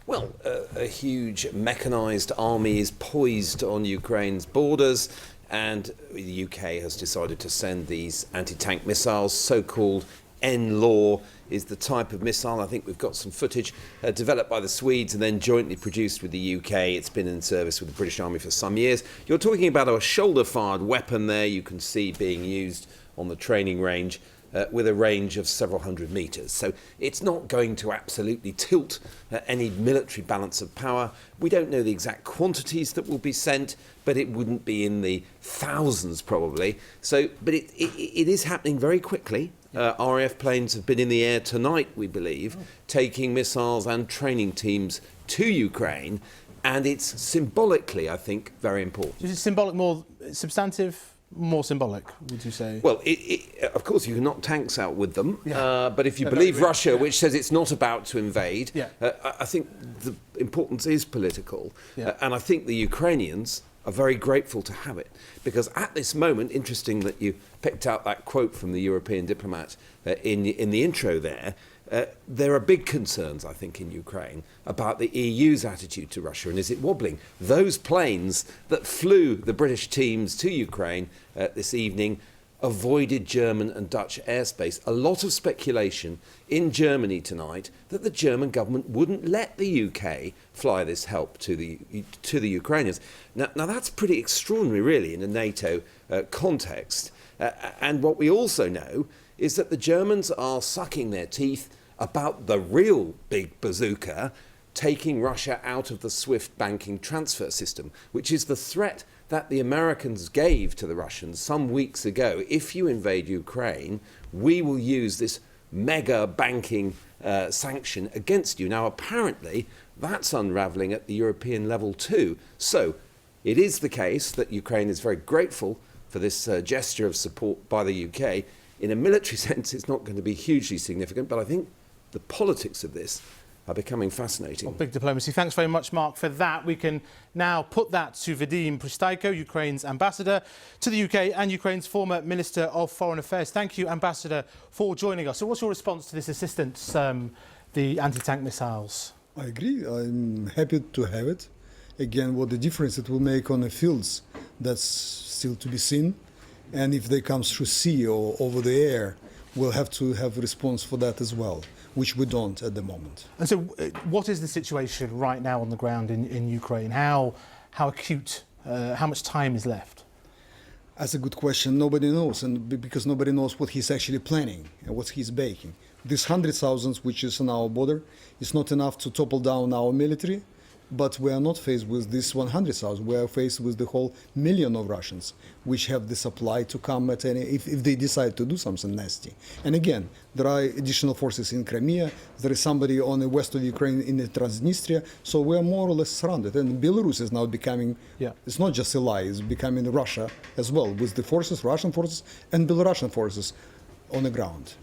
Well, a huge mechanised army is poised on Ukraine's borders, and the UK has decided to send these anti-tank missiles, so-called N-Law is the type of missile. I think we've got some footage developed by the Swedes and then jointly produced with the UK. It's been in service with the British Army for some years. You're talking about a shoulder-fired weapon there you can see being used on the training range with a range of several hundred metres. So it's not going to absolutely tilt any military balance of power. We don't know the exact quantities that will be sent, but it wouldn't be in the thousands probably. So, but it is happening very quickly. RAF planes have been in the air tonight, we believe, taking missiles and training teams to Ukraine. And it's symbolically, I think, very important. Is it symbolic more substantive? More symbolic, would you say? Well, of course, you can knock tanks out with them, but if you believe Russia, which says it's not about to invade, I think the importance is political. And I think the Ukrainians are very grateful to have it, because at this moment, interesting that you picked out that quote from the European diplomat in the intro there are big concerns, I think, in Ukraine about the EU's attitude to Russia, and is it wobbling? Those planes that flew the British teams to Ukraine this evening avoided German and Dutch airspace. A lot of speculation in Germany tonight that the German government wouldn't let the UK fly this help to the Ukrainians. Now that's pretty extraordinary, really, in a NATO context. And what we also know is that the Germans are sucking their teeth about the real big bazooka, taking Russia out of the SWIFT banking transfer system, which is the threat that the Americans gave to the Russians some weeks ago. If you invade Ukraine, we will use this mega banking sanction against you. Now, apparently, that's unravelling at the European level too. So it is the case that Ukraine is very grateful for this gesture of support by the UK. In a military sense, it's not going to be hugely significant, but I think the politics of this are becoming fascinating. Well, big diplomacy. Thanks very much, Mark, for that. We can now put that to Vadym Prystaiko, Ukraine's ambassador to the UK and Ukraine's former Minister of Foreign Affairs. Thank you, Ambassador, for joining us. So what's your response to this assistance, the anti-tank missiles? I agree. I'm happy to have it. Again, what the difference it will make on the fields, that's still to be seen. And if they come through sea or over the air, we'll have to have a response for that as well, which we don't at the moment. And so what is the situation right now on the ground in Ukraine? How acute, how much time is left? That's a good question. Nobody knows, and because nobody knows what he's actually planning and what he's baking. This 100,000, which is on our border, is not enough to topple down our military. But we are not faced with this 100,000. We are faced with the whole million of Russians, which have the supply to come at any, if they decide to do something nasty. And again, there are additional forces in Crimea. There is somebody on the west of Ukraine in the Transnistria. So we are more or less surrounded. And Belarus is now becoming, it's not just ally, it's becoming Russia as well, with the forces, Russian forces and Belarusian forces on the ground.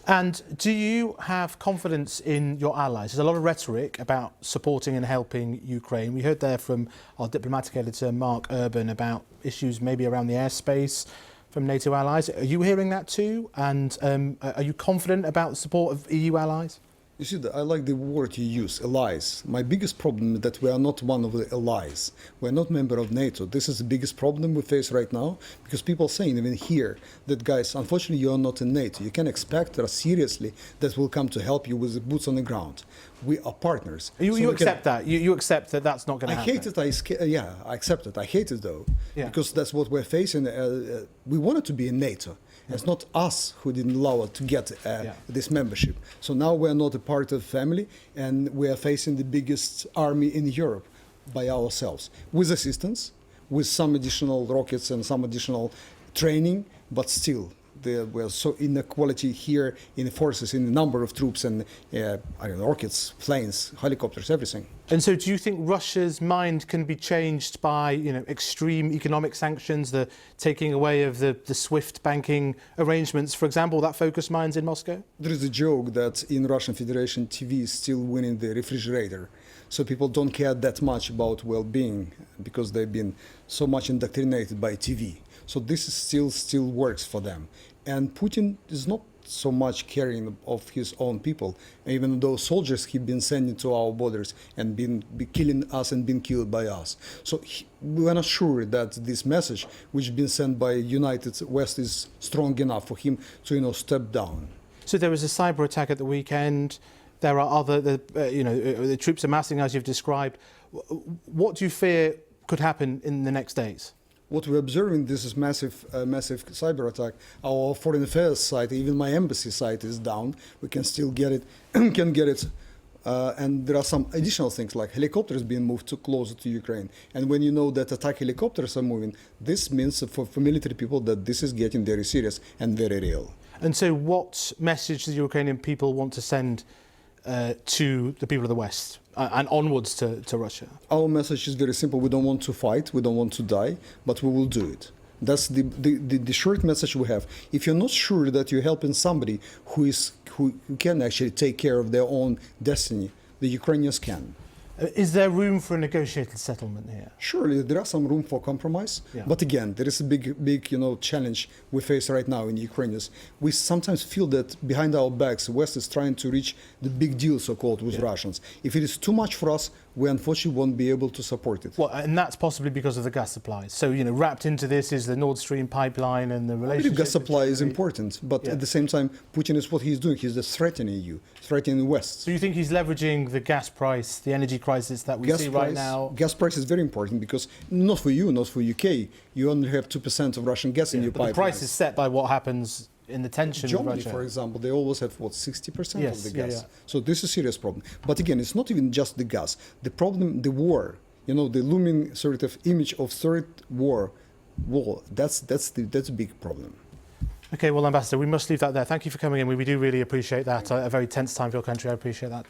And do you have confidence in your allies? There's a lot of rhetoric about supporting and helping Ukraine. We heard there from our diplomatic editor, Mark Urban, about issues maybe around the airspace from NATO allies. Are you hearing that too? And are you confident about the support of EU allies? You see, I like the word you use, allies. My biggest problem is that we are not one of the allies. We are not member of NATO. This is the biggest problem we face right now, because people are saying, even here, that guys, unfortunately, you are not in NATO. You can expect us seriously that will come to help you with the boots on the ground. We are partners. You accept that? You accept that that's not going to happen? I hate it. Yeah, I accept it. I hate it, though, because that's what we're facing. We wanted to be in NATO. It's not us who didn't allow us to get this membership. So now we're not a part of the family, and we are facing the biggest army in Europe by ourselves, with assistance, with some additional rockets and some additional training, but still. We're so inequality here in the forces, in the number of troops and rockets, planes, helicopters, everything. And so, do you think Russia's mind can be changed by, extreme economic sanctions, the taking away of the SWIFT banking arrangements, for example, that focus minds in Moscow? There is a joke that in Russian Federation, TV is still winning the refrigerator. So people don't care that much about well-being because they've been so much indoctrinated by TV. So this is still works for them. And Putin is not so much caring of his own people. Even those soldiers he've been sending to our borders and been killing us and been killed by us. So we are not sure that this message, which has been sent by United West, is strong enough for him to step down. So there was a cyber attack at the weekend. There are other, the troops are massing as you've described. What do you fear could happen in the next days? What we're observing, this is massive cyber attack. Our foreign affairs site, even my embassy site, is down. We can still get it, and there are some additional things like helicopters being moved closer to Ukraine. And when you know that attack helicopters are moving, this means for military people that this is getting very serious and very real. And so, what message do the Ukrainian people want to send to the people of the West and onwards to Russia? Our message is very simple. We don't want to fight, we don't want to die, but we will do it. That's the short message we have. If you're not sure that you're helping somebody who can actually take care of their own destiny, the Ukrainians can. Is there room for a negotiated settlement here? Surely there is some room for compromise, but again, there is a big challenge we face right now in Ukrainians. We sometimes feel that behind our backs, the West is trying to reach the big deal, so-called, with Russians. If it is too much for us, we unfortunately won't be able to support it. Well, and that's possibly because of the gas supplies. So, wrapped into this is the Nord Stream pipeline and the relationship. I believe gas supply is important, but at the same time, Putin is what he's doing. He's just threatening you, threatening the West. So you think he's leveraging the gas price, the energy crisis that we see right now? Gas price is very important because not for you, not for UK. You only have 2% of Russian gas in your pipeline. The price is set by what happens in the tension Germany, with Russia. for example, they always have 60% of the gas. Yeah. So this is a serious problem. But again, it's not even just the gas. The problem, the war. The looming sort of image of third war. That's a big problem. Okay, well, Ambassador, we must leave that there. Thank you for coming in. We do really appreciate that. A very tense time for your country. I appreciate that.